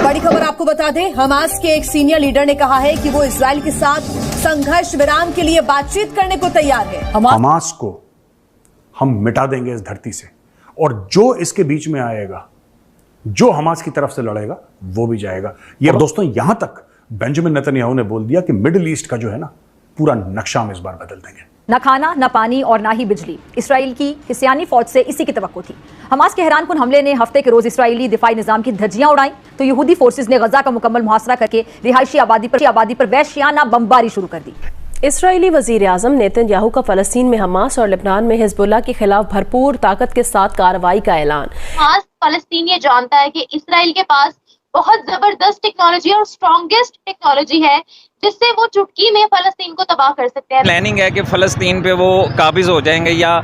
बड़ी खबर आपको बता दें, हमास के एक सीनियर लीडर ने कहा है कि वो इजराइल के साथ संघर्ष विराम के लिए बातचीत करने को तैयार है। हमास को हम मिटा देंगे इस धरती से, और जो इसके बीच में आएगा, जो हमास की तरफ से लड़ेगा, वो भी जाएगा। ये दोस्तों, यहां तक बेंजामिन नेतन्याहू ने बोल दिया कि मिडिल ईस्ट का जो है ना, पूरा नक्शा हम इस बार बदल देंगे। न खाना, न पानी और ना ही बिजली। इसराइल की हिस्यानी फौज से इसी की तवक्को थी। हमास के हैरानकुन हमले ने हफ्ते के रोज इसराइली दिफाई निजाम की धज्जियां उड़ाई, तो यहूदी फोर्सेस ने गजा का मुकम्मल मुहासरा करके रिहायशी आबादी पर वहशियाना बमबारी शुरू कर दी। इसराइली वजीर आजम नेतन्याहू का फलस्तीन में हमास और लेबनान में हिजबुल्लाह के खिलाफ भरपूर ताकत के साथ कार्रवाई का ऐलान। फलस्तीन ये जानता है कि इसराइल के पास बहुत जबरदस्त टेक्नोलॉजी और स्ट्रॉन्गेस्ट टेक्नोलॉजी है, जिससे वो चुटकी में फलस्तीन को तबाह कर सकते हैं। प्लानिंग है कि फलस्तीन पे वो काबिज हो जाएंगे, या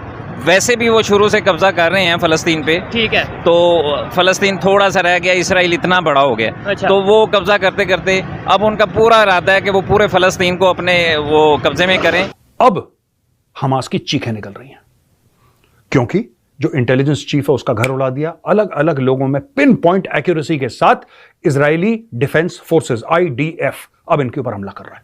वैसे भी वो शुरू से कब्जा कर रहे हैं फलस्तीन पे। ठीक है। तो फलस्तीन थोड़ा सा रह गया, इसराइल इतना बड़ा हो गया। अच्छा। तो वो कब्जा करते करते अब उनका पूरा इरादा है कि वो पूरे फलस्तीन को अपने वो कब्जे में करें। अब हमास की चीखें निकल रही हैं, क्योंकि जो इंटेलिजेंस चीफ है उसका घर उड़ा दिया। अलग अलग लोगों में पिन पॉइंट एक्यूरेसी के साथ इजरायली डिफेंस फोर्सेस IDF अब इनके ऊपर हमला कर रहा है,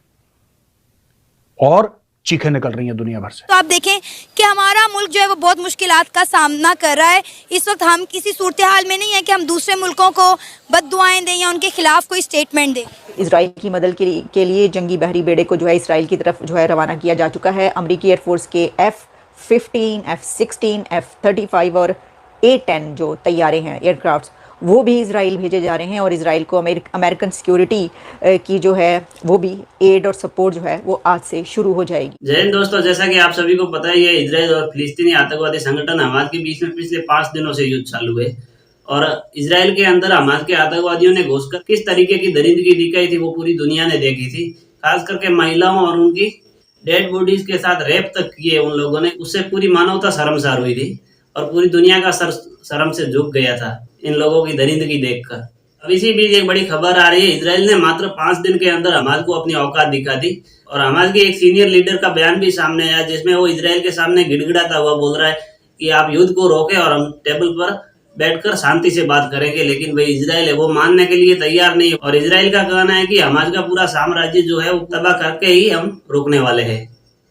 और चीखें निकल रही हैं दुनिया भर से। तो आप देखें कि हमारा मुल्क जो है वो बहुत मुश्किलात का सामना कर रहा है। इस वक्त हम किसी सूरत हाल में नहीं है कि हम दूसरे मुल्कों को बद्दुआएं दें या उनके खिलाफ कोई स्टेटमेंट दें। इसराइल की मदद के लिए जंगी बहरी बेड़े को जो है इसराइल की तरफ जो है रवाना किया जा चुका है। अमरीकी एयरफोर्स के F-15, F-16, F-35 और A-10 जो तैयारे हैं एयरक्राफ्ट, वो भी इसराइल भेजे जा रहे हैं, और इसराइल को अमेरिकन सिक्योरिटी की जो है वो भी एड और सपोर्ट जो है वो आज से शुरू हो जाएगी। जय हिंद दोस्तों, जैसा कि आप सभी को पता ही है, इसराइल और फिलिस्तीनी आतंकवादी संगठन हमास के बीच में पिछले 5 दिनों से युद्ध चालू है, और इसराइल के अंदर हमास के आतंकवादियों ने घुसकर किस तरीके की दरिंदगी दिखाई थी वो पूरी दुनिया ने देखी थी। खास करके महिलाओं और उनकी डेड बॉडीज के साथ रेप तक किए उन लोगों ने, उससे पूरी मानवता शर्मसार हुई थी, और पूरी दुनिया का सर शर्म से झुक गया था इन लोगों की दरिंदगी देखकर। अब इसी बीच एक बड़ी खबर आ रही है, इसराइल ने मात्र 5 दिन के अंदर हमास को अपनी औकात दिखा दी, और हमास के एक सीनियर लीडर का बयान भी सामने आया, जिसमें वो इसराइल के सामने गिड़गिड़ाता हुआ बोल रहा है कि आप युद्ध को रोके और हम टेबल पर बैठकर शांति से बात करेंगे। लेकिन भाई इसराइल है वो मानने के लिए तैयार नहीं, और इसराइल का कहना है कि हमास का पूरा साम्राज्य जो है वो तबाह करके ही हम रोकने वाले हैं।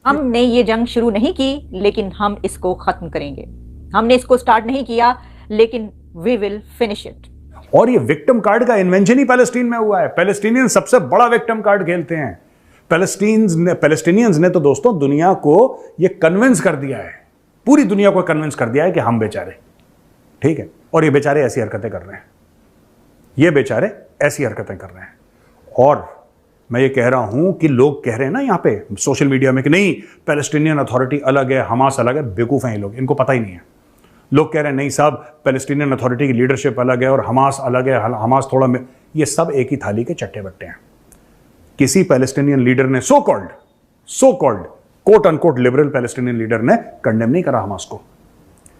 हमने ये जंग शुरू नहीं की, लेकिन हम इसको खत्म करेंगे। हमने इसको स्टार्ट नहीं किया, लेकिन वी विल फिनिश इट। और ये विक्टिम कार्ड का इन्वेंशन ही पैलेस्टीन में हुआ है। पैलेस्टीनियन सबसे बड़ा विक्टिम कार्ड खेलते हैं। पैलेस्टीनियंस ने तो दोस्तों दुनिया को ये कन्विंस कर दिया है, पूरी दुनिया को कन्विंस कर दिया है कि हम बेचारे ठीक है, और ये बेचारे ऐसी हरकतें कर रहे हैं, ये बेचारे ऐसी हरकतें कर रहे हैं। और मैं ये कह रहा हूं कि लोग कह रहे हैं ना यहाँ पे सोशल मीडिया में कि नहीं पैलेस्टीनियन अथॉरिटी अलग है, हमास अलग है। बेवकूफ़ हैं ये लोग, इनको पता ही नहीं है। लोग कह रहे हैं नहीं साहब, पैलेस्टीनियन अथॉरिटी की लीडरशिप अलग है और हमास अलग है, हमास थोड़ा में, ये सब एक ही थाली के चट्टे बट्टे हैं। किसी पैलेस्टीनियन लीडर ने so called quote unquote liberal Palestinian leader ने कंडेम नहीं करा हमास को।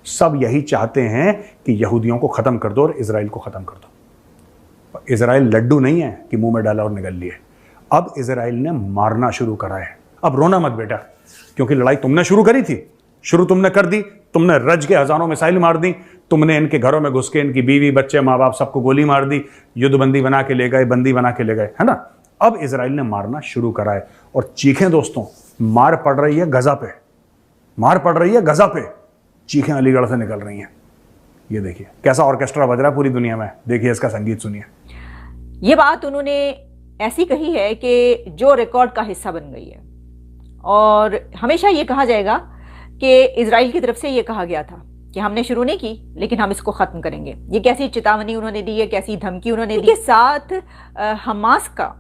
सब यही चाहते हैं कि यहूदियों को खत्म कर दो और इजराइल को खत्म कर दो। इजराइल लड्डू नहीं है कि मुंह में डाला और निगल लिए। अब इजराइल ने मारना शुरू करा है। अब रोना मत बेटा, क्योंकि लड़ाई तुमने शुरू करी थी, शुरू तुमने कर दी। तुमने रज के हजारों मिसाइल मार दी, तुमने इनके घरों में घुस के इनकी बीवी बच्चे माँ बाप सबको गोली मार दी, युद्धबंदी बना के ले गए, बंदी बना के ले गए, है ना। अब इजराइल ने मारना शुरू करा है, और चीखें दोस्तों मार पड़ रही है गजा पे, मार पड़ रही है गजा पे, चीखें अलीगढ़ से निकल रही हैं। ये देखिए कैसा ऑर्केस्ट्रा बज रहा है पूरी दुनिया में, देखिए इसका संगीत सुनिए। ये बात उन्होंने ऐसी कही है कि जो रिकॉर्ड का हिस्सा बन गई है, और हमेशा ये कहा जाएगा कि इजराइल की तरफ से ये कहा गया था कि हमने शुरू नहीं की, लेकिन हम इसको ख़त्म करेंगे। ये कैसी चेतावनी उन्होंने दी है, कैसी धमकी उन्होंने दी। के साथ हमास का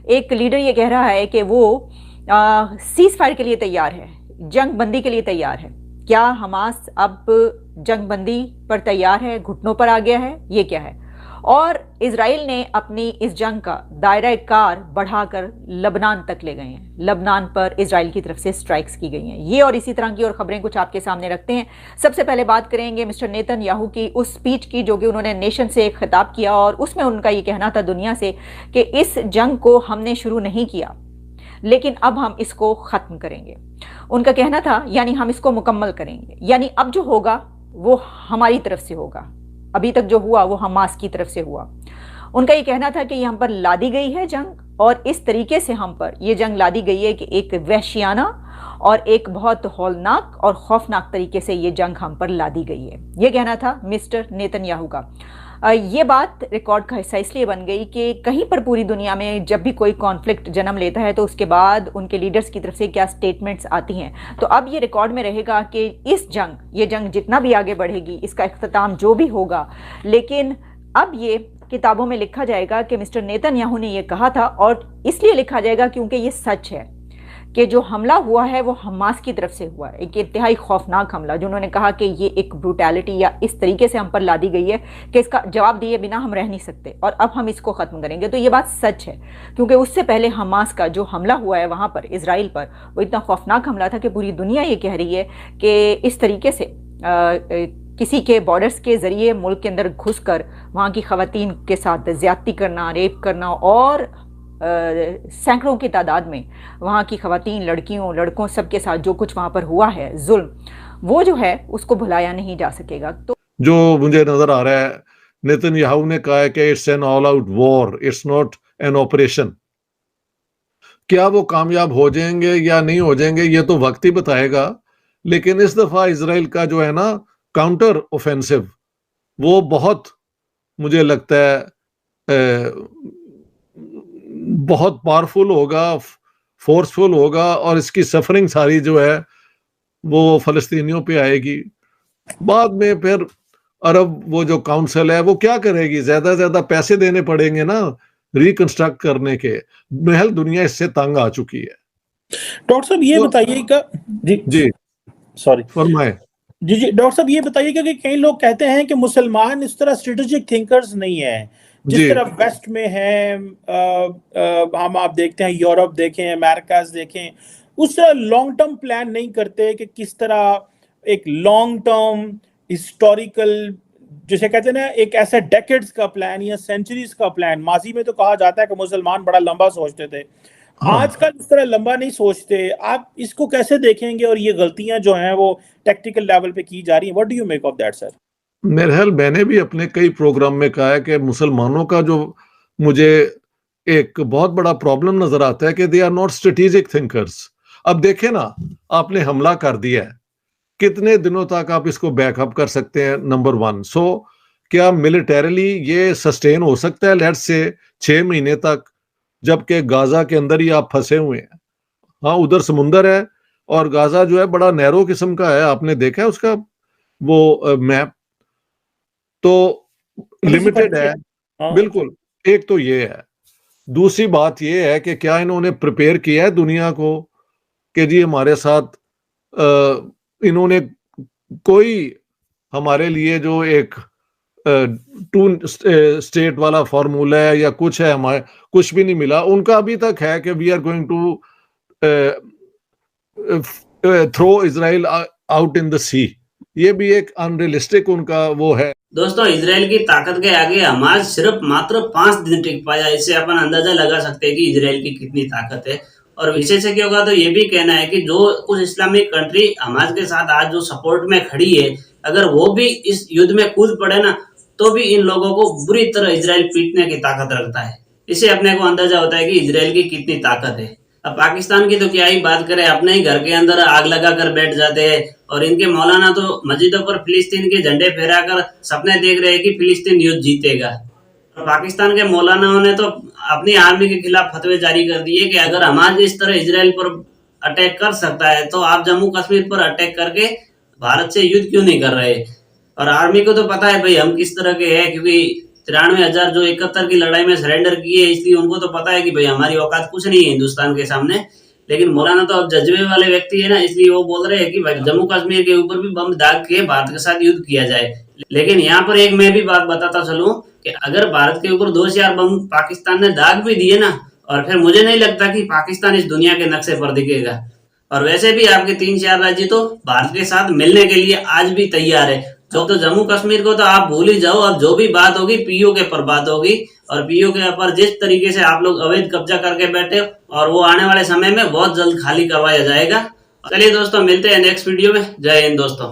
एक लीडर ये कह रहा है कि वो सीज फायर के लिए तैयार है, जंग बंदी के लिए तैयार है। क्या हमास अब जंग बंदी पर तैयार है, घुटनों पर आ गया है, ये क्या है? और इजराइल ने अपनी इस जंग का दायरा कार बढ़ाकर लबनान तक ले गए हैं। लबनान पर इजराइल की तरफ से स्ट्राइक्स की गई हैं। ये और इसी तरह की और खबरें कुछ आपके सामने रखते हैं। सबसे पहले बात करेंगे मिस्टर नेतन्याहू की उस स्पीच की जो कि उन्होंने नेशन से एक खिताब किया, और उसमें उनका ये कहना था दुनिया से कि इस जंग को हमने शुरू नहीं किया, लेकिन अब हम इसको ख़त्म करेंगे। उनका कहना था यानी हम इसको मुकम्मल करेंगे, यानी अब जो होगा वो हमारी तरफ से होगा। अभी तक जो हुआ वो हमास की तरफ से हुआ। उनका ये कहना था कि ये हम पर लादी गई है जंग, और इस तरीके से हम पर ये जंग लादी गई है कि एक वहशियाना और एक बहुत हौलनाक और खौफनाक तरीके से ये जंग हम पर लादी गई है। ये कहना था मिस्टर नेतन्याहू का। ये बात रिकॉर्ड का हिस्सा इसलिए बन गई कि कहीं पर पूरी दुनिया में जब भी कोई कॉन्फ्लिक्ट जन्म लेता है तो उसके बाद उनके लीडर्स की तरफ से क्या स्टेटमेंट्स आती हैं। तो अब ये रिकॉर्ड में रहेगा कि ये जंग जितना भी आगे बढ़ेगी, इसका इख्तिताम जो भी होगा, लेकिन अब ये किताबों में लिखा जाएगा कि मिस्टर नेतन्याहू ने ये कहा था, और इसलिए लिखा जाएगा क्योंकि ये सच है कि जो हमला हुआ है वो हमास की तरफ से हुआ है, एक इंतहाई खौफनाक हमला, जो उन्होंने कहा कि ये एक ब्रूटैलिटी या इस तरीके से हम पर लादी गई है कि इसका जवाब दिए बिना हम रह नहीं सकते और अब हम इसको ख़त्म करेंगे। तो ये बात सच है, क्योंकि उससे पहले हमास का जो हमला हुआ है वहाँ पर इजराइल पर, वो इतना खौफनाक हमला था कि पूरी दुनिया ये कह रही है कि इस तरीके से किसी के बॉर्डर्स के ज़रिए मुल्क के अंदर घुसकर वहाँ की ख़वातीन के साथ ज़्यादती करना, रेप करना और सैकड़ों की तादाद में वहाँ की ख़वातीन, लड़कियों, लड़कों, सबके साथ जो कुछ वहाँ पर हुआ है जुल्म, वो जो है उसको भुलाया नहीं जा सकेगा। तो जो मुझे नज़र आ रहा है, नेतन्याहू ने कहा है कि it's an all out war, it's not an operation. क्या वो कामयाब हो जाएंगे या नहीं हो जाएंगे ये तो वक्त ही बताएगा, लेकिन इस दफ़ा इजराइल का जो है ना काउंटर ऑफेंसिव, वो बहुत, मुझे लगता है बहुत पावरफुल होगा, फोर्सफुल होगा, और इसकी सफरिंग सारी जो है वो फलस्तीनियों पे आएगी। बाद में फिर अरब वो जो काउंसिल है वो क्या करेगी, ज्यादा से ज्यादा पैसे देने पड़ेंगे ना रिकंस्ट्रक्ट करने के। महल दुनिया इससे तंग आ चुकी है। डॉक्टर साहब ये बताइएगा, जी सॉरी फरमाए। जी डॉक्टर साहब ये बताइएगा कि कई लोग कहते हैं कि मुसलमान इस तरह स्ट्रेटेजिक थिंकर्स नहीं है जिस तरह वेस्ट में है। हम आप देखते हैं यूरोप देखें, अमेरिकाज देखें, उस तरह लॉन्ग टर्म प्लान नहीं करते कि किस तरह एक लॉन्ग टर्म हिस्टोरिकल, जिसे कहते हैं ना, एक ऐसा डेकेड्स का प्लान या सेंचुरीज का प्लान। माजी में तो कहा जाता है कि मुसलमान बड़ा लंबा सोचते थे, आजकल इस तरह लंबा नहीं सोचते। आप इसको कैसे देखेंगे, और ये गलतियां जो हैं वो टेक्निकल लेवल पे की जा रही हैं, what do you make of that sir? मेरे ख्याल मैंने भी अपने कई प्रोग्राम में कहा है कि मुसलमानों का जो मुझे एक बहुत बड़ा प्रॉब्लम नजर आता है कि they are not strategic thinkers. अब देखें ना, आपने हमला कर दिया है, कितने दिनों तक आप इसको बैकअप कर सकते हैं, नंबर वन। सो क्या मिलिटरीली ये सस्टेन हो सकता है लेट्स से 6 महीने तक, जबकि गाजा के अंदर ही आप फंसे हुए हैं। हाँ, उधर समुंदर है और गाजा जो है बड़ा नैरो किस्म का है, आपने देखा है उसका वो मैप, तो लिमिटेड है बिल्कुल। एक तो ये है, दूसरी बात ये है कि क्या इन्होंने प्रिपेयर किया है दुनिया को कि जी हमारे साथ इन्होंने कोई हमारे लिए जो एक 2 स्टेट वाला फॉर्मूला है या कुछ है, हमारे कुछ भी नहीं मिला। उनका अभी तक है कि we are going to throw Israel out in the sea. ये भी एक अनरियलिस्टिक उनका वो है। दोस्तों, इजराइल की ताकत के आगे हमास सिर्फ मात्र 5 दिन टिक पाया। इससे अपन अंदाजा लगा सकते हैं कि इजराइल की कितनी ताकत है। और विशेषज्ञों का तो ये भी कहना है कि जो कुछ इस्लामिक कंट्री हमास के साथ आज जो सपोर्ट में खड़ी है, अगर वो भी इस युद्ध में कूद पड़े ना, तो भी इन लोगों को बुरी तरह इजराइल पीटने की ताकत रखता है। इससे अपने को अंदाजा होता है कि इजराइल की कितनी ताकत है। अब पाकिस्तान की तो क्या ही बात करें, अपने ही घर के अंदर आग लगा कर बैठ जाते हैं, और इनके मौलाना तो मस्जिदों पर फिलिस्तीन के झंडे फहराकर सपने देख रहे हैं कि फिलिस्तीन युद्ध जीतेगा। और पाकिस्तान के मौलानाओं ने तो अपनी आर्मी के खिलाफ फतवे जारी कर दिए कि अगर हमास इस तरह इजराइल पर अटैक कर सकता है तो आप जम्मू कश्मीर पर अटैक करके भारत से युद्ध क्यों नहीं कर रहे। और आर्मी को तो पता है भाई हम किस तरह के हैं, क्योंकि 93,000 जो 71 की लड़ाई में सरेंडर किए, इसलिए उनको तो पता है कि भाई हमारी औकात कुछ नहीं है हिंदुस्तान के सामने। लेकिन मौलाना तो अब जज्बे वाले व्यक्ति है ना, इसलिए वो बोल रहे हैं कि भाई जम्मू कश्मीर के ऊपर भी बम दाग के भारत के साथ युद्ध किया जाए। लेकिन यहाँ पर एक मैं भी बात बताता चलूं कि अगर भारत के ऊपर 2-4 बम पाकिस्तान ने दाग भी दिए ना, और फिर मुझे नहीं लगता कि पाकिस्तान इस दुनिया के नक्शे पर दिखेगा। और वैसे भी आपके 3-4 राज्य तो भारत के साथ मिलने के लिए आज भी तैयार है। तो जम्मू कश्मीर को तो आप भूल ही जाओ, अब जो भी बात होगी पीओके पर बात होगी, और पीओके पर जिस तरीके से आप लोग अवैध कब्जा करके बैठे, और वो आने वाले समय में बहुत जल्द खाली करवाया जाएगा। चलिए दोस्तों, मिलते हैं नेक्स्ट वीडियो में। जय हिंद दोस्तों।